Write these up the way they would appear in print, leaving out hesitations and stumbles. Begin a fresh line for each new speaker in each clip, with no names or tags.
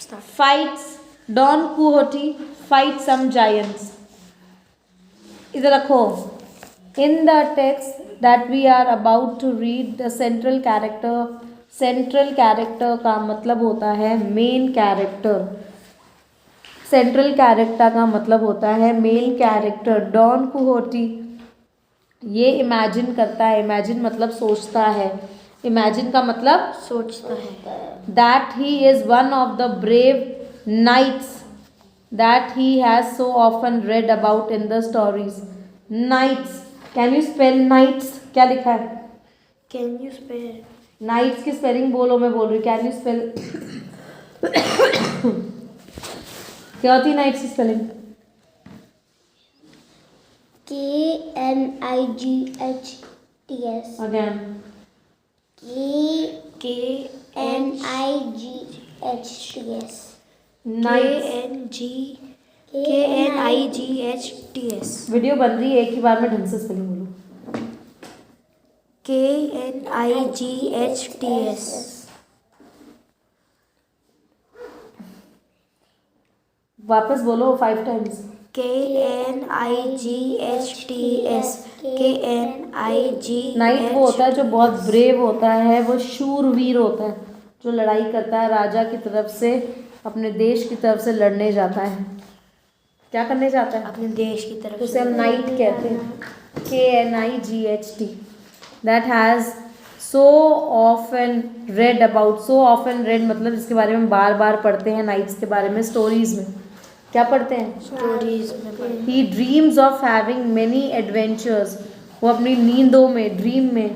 fights Don Quixote fights some giants. इधर रखो. In the text that we are about to read, the central character का मतलब होता है मेन कैरेक्टर. सेंट्रल कैरेक्टर का मतलब होता है मेन कैरेक्टर. डॉन कुहोटी ये इमेजिन करता है. इमेजिन मतलब सोचता है. इमेजिन का मतलब
सोचता है.
That he is one of the brave knights that he has so often read about in the stories. Knights. Can you spell knights? क्या लिखा है?
कैन यू स्पेल
नाइट्स की स्पेलिंग बोलो. मैं बोल रही हूँ. Can you spell? क्या होती है नाइट्स की spelling?
KNIGHTS.
Again.
KNIGHTS. KNIGHTS.
Video बन रही है. एक ही बार में ढंग से स्पेलिंग बोलो.
KNIGHTS.
वापस बोलो 5 टाइम्स.
KNIGHTS. KNIGHTS.
नाइट वो होता है जो बहुत ब्रेव होता है. वो शूरवीर होता है जो लड़ाई करता है. राजा की तरफ से अपने देश की तरफ से लड़ने जाता है. क्या करने जाता है?
अपने देश की तरफ.
उसे हम नाइट कहते हैं. KNIGHT. That has so often read about. So often red मतलब जिसके बारे में बार बार पढ़ते हैं. नाइट्स के बारे में स्टोरीज में क्या पढ़ते हैं?
स्टोरीज में.
He dreams of having many adventures. वो अपनी नींदों में, ड्रीम में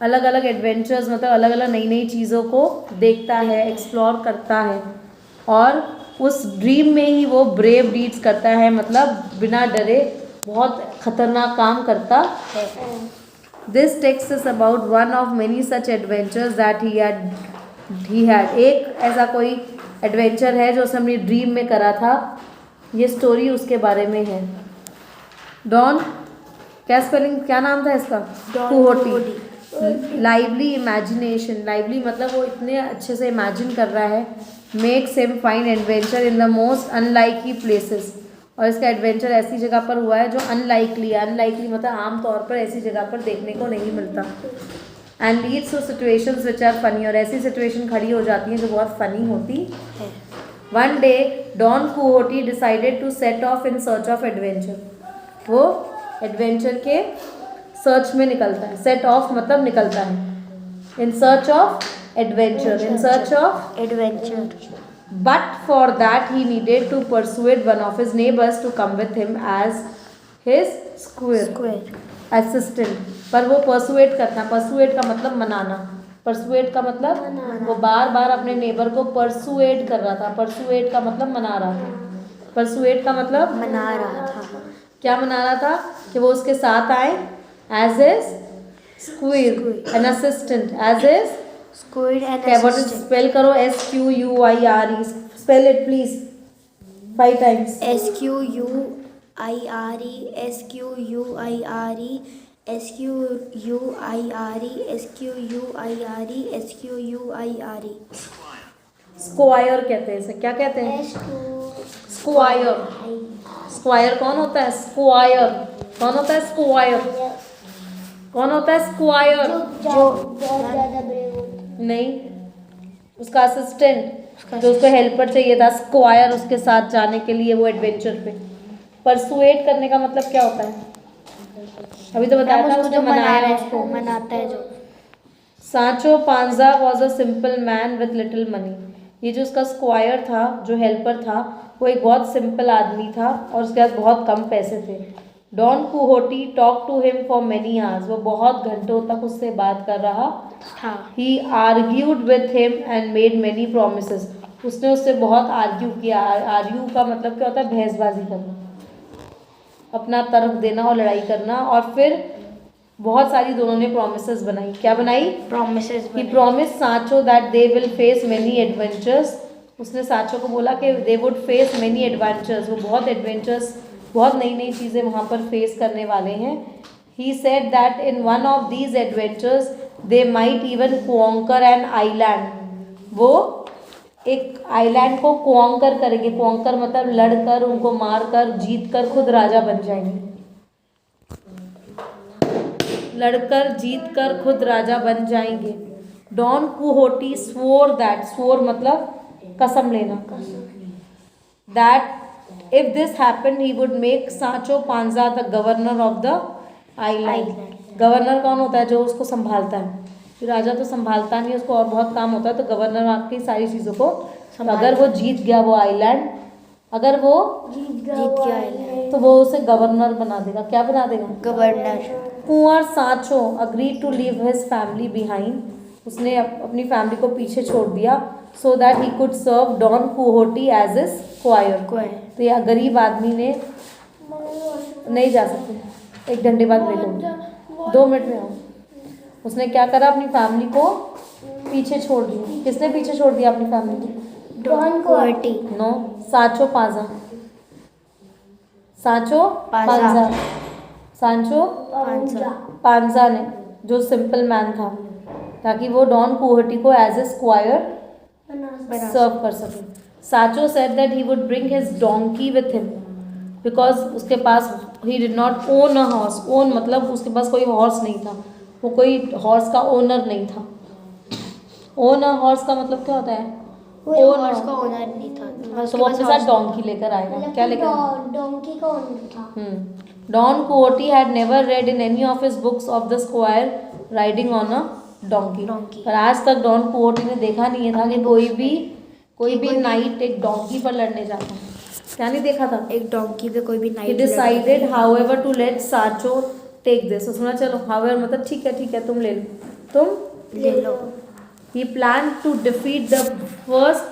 अलग अलग एडवेंचर्स मतलब अलग अलग नई नई चीज़ों को देखता है, एक्सप्लोर करता है. और उस ड्रीम में ही वो ब्रेव डीड्स करता है. मतलब बिना डरे बहुत खतरनाक काम करता है. This text is about one of many such adventures that he had. एक ऐसा कोई एडवेंचर है जो उसने अपनी ड्रीम में करा था. ये स्टोरी उसके बारे में है. डॉन क्या स्पेलिंग, क्या नाम था इसका? कुहोटी. Lively imagination. लाइवली मतलब वो इतने अच्छे से इमेजिन कर रहा है. Makes him find adventure in the most unlikely places. और इसका एडवेंचर ऐसी जगह पर हुआ है जो अनलाइकली है. अनलाइकली मतलब आम तौर पर ऐसी जगह पर देखने को नहीं मिलता. And leads to situations which are funny. और ऐसी सिचुएशन खड़ी हो जाती हैं जो बहुत फनी होती है. One day Don Quixote decided to set off in search of adventure. वो एडवेंचर के सर्च में निकलता है. सेट ऑफ मतलब निकलता है. In search of adventure. In search of
adventure.
But for that he needed to persuade one of his neighbors to come with him as his squire assistant. पर वो persuade करना. persuade का मतलब मनाना. persuade का मतलब वो बार बार अपने नेबर को persuade कर रहा था. persuade का मतलब मना रहा था. persuade का मतलब
मना रहा था.
क्या मना रहा था? कि वो उसके साथ आए as his squire, an assistant, as his
Squid and
क्या what is
assistant.
spell करो. SQUIRE. spell it please 5 times.
SQUIRE. SQUIRE. SQUIRE. SQUIRE. SQUIRE.
Square कहते हैं इसे. क्या कहते हैं? स्क्वायर. स्क्वायर कौन होता है? स्क्वायर कौन होता है? स्क्वायर कौन होता है? स्क्वायर
जो बहुत ज्यादा ब्रेव होता है.
नहीं, उसका असिस्टेंट जो उसको हेल्पर चाहिए था. स्क्वायर उसके साथ जाने के लिए वो एडवेंचर पे. परसुएट करने का मतलब क्या होता है? अभी तो बताया था. उसने मनाया उसको.
मनाता है जो.
सांचो Panja was a simple man with little money. ये जो उसका स्क्वायर था, जो हेल्पर था, वो एक बहुत सिंपल आदमी था और उसके पास बहुत कम पैसे थे. Don Quixote talk to him for many hours. वो बहुत घंटों तक उससे बात कर रहा था. He argued with him and made many promises. उसने उससे बहुत आर्ग्यू किया. आर्ग्यू का मतलब क्या होता है? बहसबाजी करना, अपना तर्क देना और लड़ाई करना. और फिर बहुत सारी दोनों ने प्रोमिसेस बनाई. क्या बनाई?
प्रोमिसेस.
ही प्रॉमिस सांचो that they will face many adventures. उसने सांचो को बोला कि they would face many adventures. वो बहुत एडवेंचर्स, बहुत नई नई चीज़ें वहाँ पर फेस करने वाले हैं. He said that in one of these adventures they might even conquer an island. वो एक आइलैंड को कॉन्कर करेंगे। कॉन्कर मतलब लड़कर, उनको मारकर, जीतकर खुद राजा बन जाएंगे। लड़कर जीतकर खुद राजा बन जाएंगे। Don Quixote swore that, swore मतलब कसम लेना, that if this happened he would make Sancho Panza the governor of the island. Governor कौन होता है? जो उसको संभालता है। राजा तो संभालता नहीं, उसको और बहुत काम होता है, तो गवर्नर आपकी सारी चीज़ों को, तो अगर वो जीत गया वो आइलैंड, अगर वो
जीत गया आइलैंड
तो वो उसे गवर्नर बना देगा। क्या बना देगा?
Governor.
Poor Sancho agree to leave his family behind, उसने अपनी फैमिली को पीछे छोड़ दिया, so that he could serve Don Quixote as his squire. तो यह गरीब आदमी ने, नहीं जा सकते, एक घंटे बाद मिलो, 2 मिनट में आओ। उसने क्या करा? अपनी फैमिली को पीछे छोड़ दिया। किसने पीछे छोड़ दिया अपनी फैमिली को?
डॉन कुहोटी।
नो, सांचो पांजा, सांचो पांजा, सांचो पांजा ने, जो सिंपल मैन था, ताकि वो डॉन कुहोटी को एज ए स्क्वायर सर्व कर सके। Sancho said that he would bring his donkey with him, because उसके पास he did not own a horse. Own मतलब उसके पास कोई हॉर्स नहीं था, वो कोई हॉर्स का ओनर नहीं था। ओन अ हॉर्स का मतलब क्या होता है?
हॉर्स का ओनर नहीं था,
तो वो अपने साथ डोंकी लेकर आएगा। क्या लेकर?
डोंकी का ओनर था।
Don Quixote had never read in any of his books of the squire riding on a donkey. पर आज तक डॉन कुहोटी ने देखा नहीं था कि कोई भी नाइट एक डोंकी पर लड़ने जाता है। क्या नहीं देखा था?
एक डोंकी पे कोई भी night.
He decided, however, to let Sancho take this. उसने चलो, however मतलब ठीक है तुम ले लो, तुम
ले लो।
He planned to defeat the first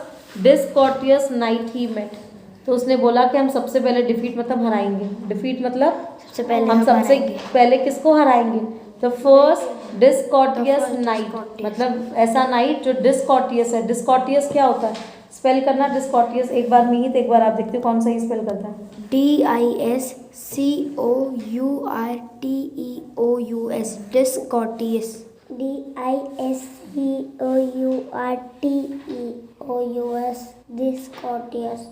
discourteous knight he met. तो उसने बोला कि हम सबसे पहले डिफीट मतलब हराएंगे। डिफीट मतलब
सबसे पहले
हम सबसे पहले किसको हराएंगे? द फर्स्ट डिस्कॉर्टियस नाइट, मतलब ऐसा नाइट जो डिस्कॉर्टियस है। डिस्कॉर्टियस क्या होता है? स्पेल करना डिस्कॉर्टियस, एक बार मीत एक बार आप देखते हो कौन सा ही स्पेल करता है।
DISCOURTEOUS, डिस्कॉर्टियस। DISCOURTEOUS, डिस्कॉर्टियस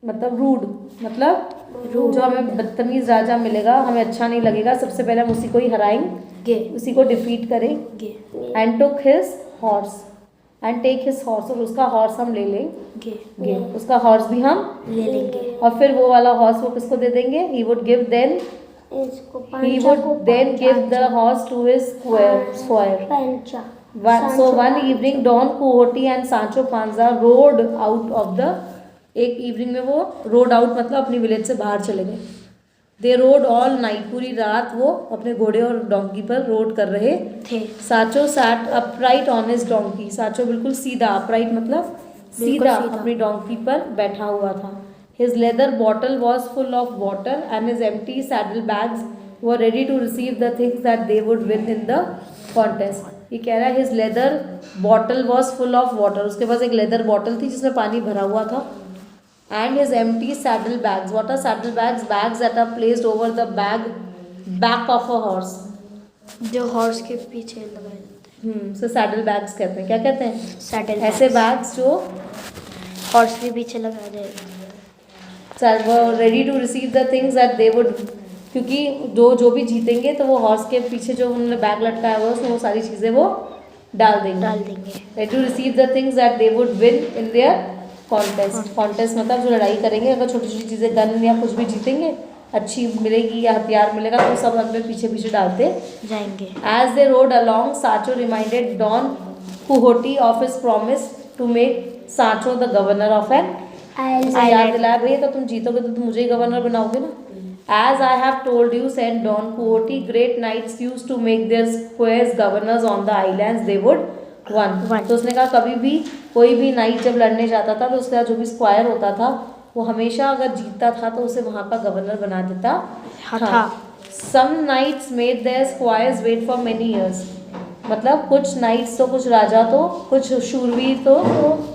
मतलब रूड, मतलब जो हमें बदतमीज राजा मिलेगा, हमें अच्छा नहीं लगेगा, सबसे पहले हम उसी को ही हराएंगे, उसी को डिफीट करेंगे। And took his horse and take his horse, और उसका हॉर्स हम ले लेंगे, उसका हॉर्स भी हम
ले लेंगे।
और फिर वो वाला हॉर्स वो किसको दे देंगे? He would then give the horse to his squire. So one evening Don Quixote and Sancho Panza rode out of the, एक इवनिंग में वो रोड आउट मतलब अपनी विलेज से बाहर चले गए। दे रोड ऑल नाइट, पूरी रात वो अपने घोड़े और डोंकी पर रोड कर रहे थे। साचो sat upright on his donkey, साचो बिल्कुल सीधा, अपराइट मतलब सीधा अपनी डोंकी पर बैठा हुआ था। His leather bottle was full of water and his empty saddle bags were ready to receive the things that they would win in the contest. ये कह रहा है his leather bottle was full of water, उसके पास एक leather bottle थी जिसमें पानी भरा हुआ था। And his empty saddle bags. What are saddle bags? Bags that are placed over the back of a horse.
जो हॉर्स के पीछे लगाए जाते हैं।
So saddle bags कहते हैं। क्या कहते हैं?
सैडल।
ऐसे बैग्स जो
हॉर्स के पीछे लगाए जाते
हैं। Ready to receive the things that they would, क्योंकि जो भी जीतेंगे तो वो हॉर्स के पीछे जो उन्होंने बैग लटकाया हुआ है उसमें वो सारी चीज़ें वो डाल देंगे। Ready to receive the things that they would win in their contest मतलब जो लड़ाई करेंगे, अगर छोटी छोटी चीज़ें गन या कुछ भी जीतेंगे, अच्छी मिलेगी या हथियार मिलेगा, तो सब अपने पीछे पीछे डालते जाएंगे। As they rode along Sancho reminded Don Quixote of his promise to make Sancho the governor of an island. याद दिलाया, भैया तो तुम जीतोगे तो तुम मुझे ही गवर्नर बनाओगे ना। As I have told you said Don Quixote, great knights used to make their squires governors on the islands they would won. तो उसने कहा कभी भी कोई भी नाइट जब लड़ने जाता था तो उसका जो भी स्क्वायर होता था वो हमेशा अगर जीतता था तो उसे वहाँ का गवर्नर बना देता था। Some knights made their squires wait for many years, मतलब कुछ नाइट्स तो, कुछ राजा तो, कुछ शूरवीर तो,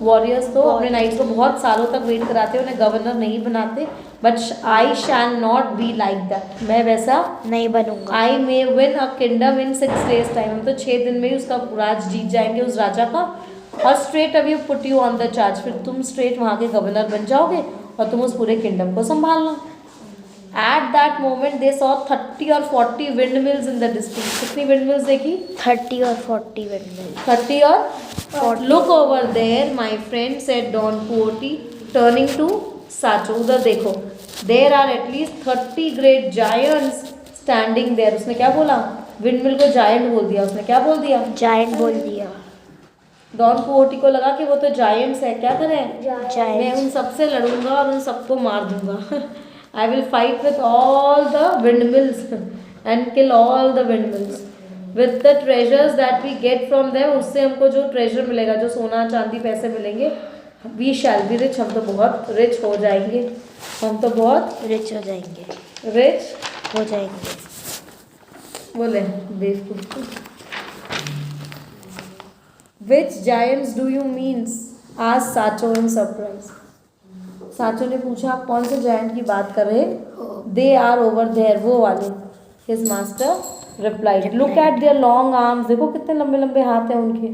वॉरियर्स तो अपने नाइट्स को बहुत सालों तक वेट कराते, उन्हें गवर्नर नहीं बनाते। But I shall not be like that, मैं वैसा
नहीं बनूंगा।
I may win a kingdom in 6 days time, हम तो 6 दिन में ही उसका राज जीत जाएंगे उस राजा का, और straight away put you on the charge, फिर तुम स्ट्रेट वहाँ के गवर्नर बन जाओगे और तुम उस पूरे किंगडम को संभालना। At that moment they saw 30 or 40 wind mills in the distance. कितनी विंड मिल्स देखी?
30 और 40 विंडमिल्स।
30 और 40। Look over there my friend said Don Quixote turning to साचो। उधर देखो, there are at least 30 great giants standing there. उसने क्या बोला? विंडमिल को जायंट बोल दिया उसने। क्या बोल दिया?
जायंट बोल दिया।
डॉन क्विक्योटी को लगा कि वो तो जायंट्स है, क्या करें?
जायंट्स।
मैं उन सबसे लड़ूंगा और उन सबको मार दूंगा। I will fight with all the windmills and kill all the windmills. With the treasures that we get from them, उससे हमको जो treasure मिलेगा, जो सोना चांदी पैसे मिलेंगे, we shall be rich, हम तो बहुत rich हो जाएंगे। हम तो बहुत
रिच हो जाएंगे।
rich
हो जाएंगे।
बोले बेवकूफ। Which giants do you mean? asked Sacho in surprise. साचो ने पूछा, आप कौन से जायंट की बात कर रहे? दे आर ओवर देयर, वो वाले। His master replied, look at their long arms. देखो कितने लंबे लंबे हाथ हैं उनके।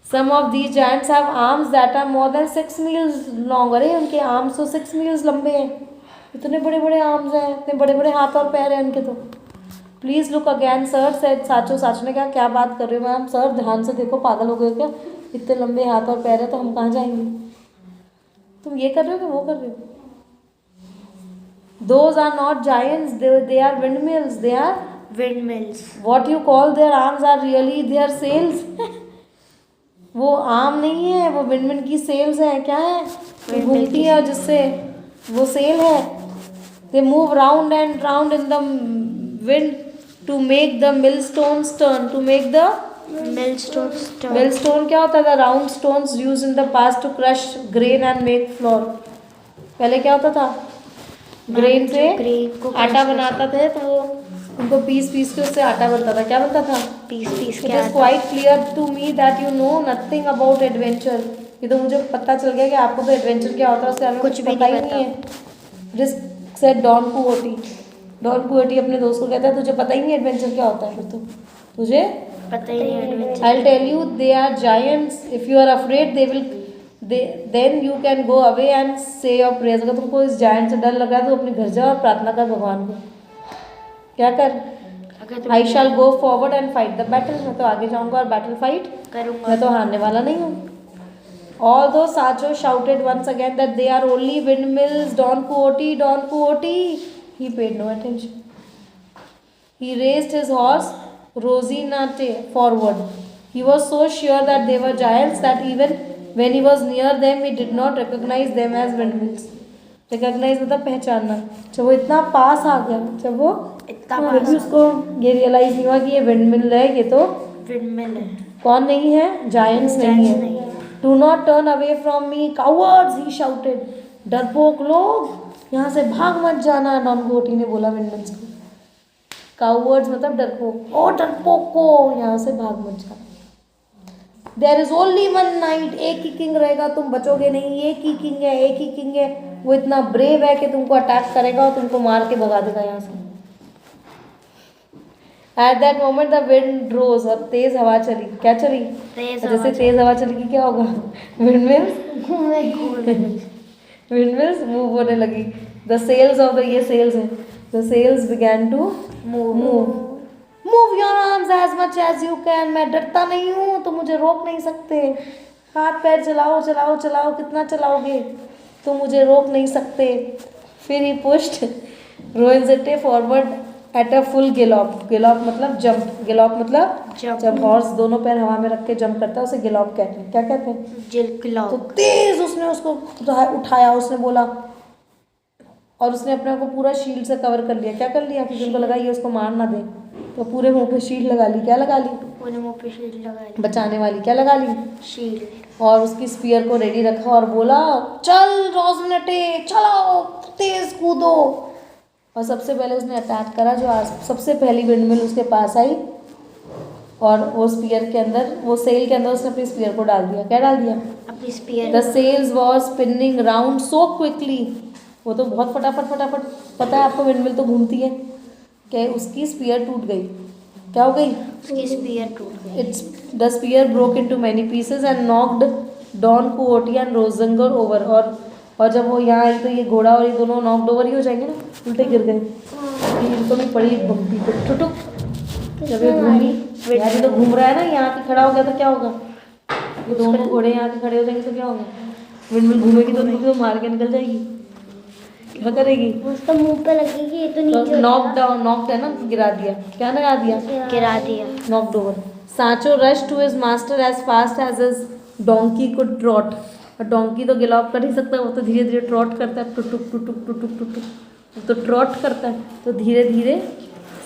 Some of these giants have arms that are more than 6 miles long. अरे उनके आर्म्स तो 6 मील्स लंबे हैं। इतने बड़े बड़े आर्म्स हैं, इतने बड़े बड़े हाथ और पैर हैं उनके तो। Please look again sir, said साचो। साचो ने कहा, क्या बात कर रहे हो मैम? सर ध्यान से देखो, पागल हो गए क्या? इतने लंबे हाथ और पैर है तो हम कहाँ जाएंगे? तुम ये कर रहे हो कि वो कर रहे हो? Those are not giants, they are windmills. They are
windmills.
what you call their arms are really their sails. वो आर्म नहीं है, वो विंडमिल की सेल्स है। क्या है? वो घूमती है जिससे, वो सेल है। They move round and round in the wind to make the millstones turn. To make the millstone क्या होता है? The round stones used in the past to crush grain and make flour. पहले क्या होता था? Grain से आटा बनाता थे तो वो उनको पीस पीस के उससे आटा बनता था। क्या बनता था?
Peace
It is quite clear to me that you know nothing about adventure. ये तो मुझे पता चल गया कि आपको तो एडवेंचर क्या होता है उससे हमें कुछ पता ही नहीं है। Risk said Don Quixote. Don Quixote अपने दोस्त को कहता है, तुझे पता ही नहीं एडवेंचर क्या होता है? फिर तो तुझे
पता ही नहीं।
I'll tell you, they are giants. If you are afraid, then you can go away and say your prayers. अगर तुमको इस जायंट से डर लग रहा है तो अपने घर जाओ और प्रार्थना कर भगवान को। क्या कर? I shall go forward and fight the battle. मैं तो आगे जाऊंगा और बैटल फाइट
करूंगा।
मैं तो हारने वाला नहीं हूँ। Although Sacho shouted once again that they are only windmills, Don Quixote, he paid no attention. He raised his horse Rocinante forward. He was so sure that they were giants that even when he was near them, he did not recognize them as windmills. Recognize मतलब पहचानना। जब वो इतना पास आ गया, जब वो
इतना
पास, उसको ये रियलाइज नहीं हुआ कि ये विंडमिल है, ये तो
विंडमिल है।
कौन नहीं है? जायंट्स नहीं है। Do not turn away from me, cowards, he shouted. डरपोक लोग, यहाँ से भाग मत जाना, डॉन क्विक्योटी ने बोला विंडमिल्स को। कावर्ड्स मतलब डरपोक। ओ डरपोक को, यहाँ से भाग मत जाना। There is only one knight, एक ही किंग रहेगा, तुम बचोगे नहीं। एक ही किंग है, एक ही किंग है। वो इतना ब्रेव है कि तुमको अटैक करेगा और तुमको मार के भगा देगा यहाँ से। At that moment the wind rose और तेज हवा चली। क्या चली? जैसे तेज हवा चलेगी क्या होगा? विंडमिल्स मूव होने लगी। The sails of the, ये sails है। The sails began to move your arms as much as you can. मैं डरता नहीं हूँ तो मुझे रोक नहीं सकते। हाथ पैर चलाओ चलाओ चलाओ, कितना चलाओगे? तो मुझे रोक नहीं सकते। फिर ही pushed Rocinante forward at a full gallop. gallop मतलब जंप। gallop मतलब जब हॉर्स दोनों पैर हवा में रख के जंप करता है उसे gallop कहते हैं। क्या कहते हैं? तो तेज उसने उसको उठाया। उसने बोला, और उसने अपने आप को पूरा शील्ड से कवर कर लिया। क्या कर लिया? क्योंकि उनको लगा ये उसको मार ना दे, तो पूरे मुंह पे शील्ड लगा ली। क्या लगा ली?
पूरे मुंह पे शील्ड लगा ली।
बचाने वाली क्या लगा ली?
शील्ड।
और उसकी स्पीयर को रेडी रखा और बोला, चल रोसिनेटे, चलो तेज कूदो। और सबसे पहले उसने अटैक करा। जो आज सबसे पहली विंडमिल उसके पास आई और वो स्पीयर के अंदर, वो सेल के अंदर उसने अपनी स्पीयर को डाल दिया। क्या डाल दिया?
अपनी spear.
The sails was spinning round so quickly. वो तो बहुत फटाफट, पता है आपको विंडमिल तो घूमती है, कि उसकी स्पीयर टूट गई। क्या हो गई?
उसकी स्पीयर टूट गई।
It's the spear broke into many pieces and knocked Don Quixote and Rosinante over. और जब वो यहाँ आई तो ये घोड़ा और ये दोनों नॉक्ड ओवर ही हो जाएंगे ना, उल्टे गिर गए। ये इनको भी पड़ी बम्पी पे टुटुक। जब ये घूमी, यार ये तो घूम रहा है ना, यहाँ के खड़ा हो गया तो क्या होगा? ये दोनों घोड़े यहाँ के खड़े हो जाएंगे तो क्या होगा? विंडमिल घूमेगी तो उनको तो मार के निकल जाएगी। क्या करेगी?
उसका मुंह पे लगेगी, ये तो नीचे
नॉक डाउन, नॉक्ड है ना, गिरा दिया। क्या लगा दिया?
गिरा दिया।
Knocked over. Sancho rushed to his master as fast as his donkey could trot. और डोंकी तो गिलॉप कर नहीं सकता, वो तो धीरे धीरे ट्रॉट करता है, टुटुक टुटुक टुटुक टुटुक, वो तो ट्रॉट करता है, तो धीरे धीरे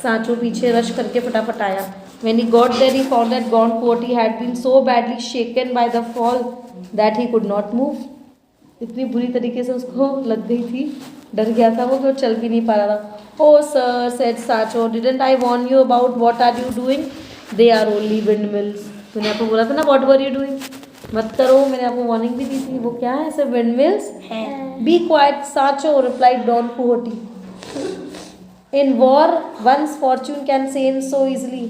सांचो पीछे रश करके फटाफट आया। When he got there, he found that Don Quixote had been so badly shaken by the fall that he could not move. इतनी बुरी तरीके से उसको लग गई थी, डर गया था वो कि वो चल भी नहीं पा रहा था। Oh sir, said Sancho, didn't I warn you about what are you doing? They are only windmills. मैंने आपको बोला था ना, what were you doing? मत करो, मैंने आपको वार्निंग भी दी थी। वो क्या है? ऐसे windmills
है।
Be quiet, Sancho, replied Don Quixote. In war, one's fortune can change so easily.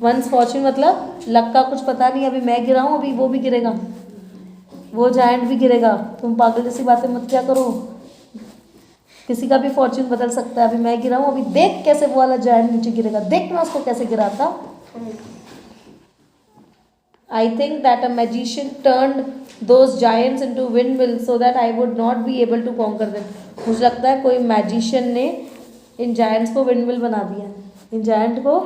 One's fortune मतलब लक का कुछ पता नहीं, अभी मैं गिरा हूँ, अभी वो भी गिरेगा, वो जायंट भी गिरेगा। तुम पागल जैसी बातें मत क्या करो, किसी का भी फॉर्च्यून बदल सकता है। अभी मैं गिरा हूँ, अभी देख कैसे वो वाला जायंट नीचे गिरेगा, देखना उसको कैसे गिराता। I think that a magician turned those giants into windmills so that I would not be able to conquer them. मुझे लगता है कोई मैजिशियन ने इन जायंट्स को विंडमिल बना दिया, इन जायंट को,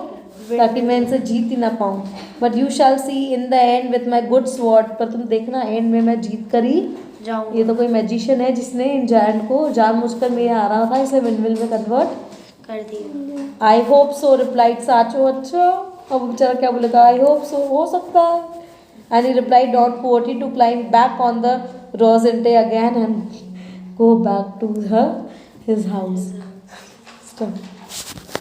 ताकि मैं इनसे जीत ही ना पाऊँ। But you shall see in the end with my good sword, पर तुम देखना एंड में मैं जीत कर ही जाऊँ। ये तो कोई मैजिशियन है जिसने इन जायंट को जानबूझकर मेरे आ रहा था इसे विंडमिल में कन्वर्ट
कर दिया।
आई होप सो, रिप्लाइड सांचो। अच्छा, अब बेचारा क्या बोलेगा? आई होप सो, हो सकता है। And he replied Don Quixote to climb back on the Rocinante again and go back to his house.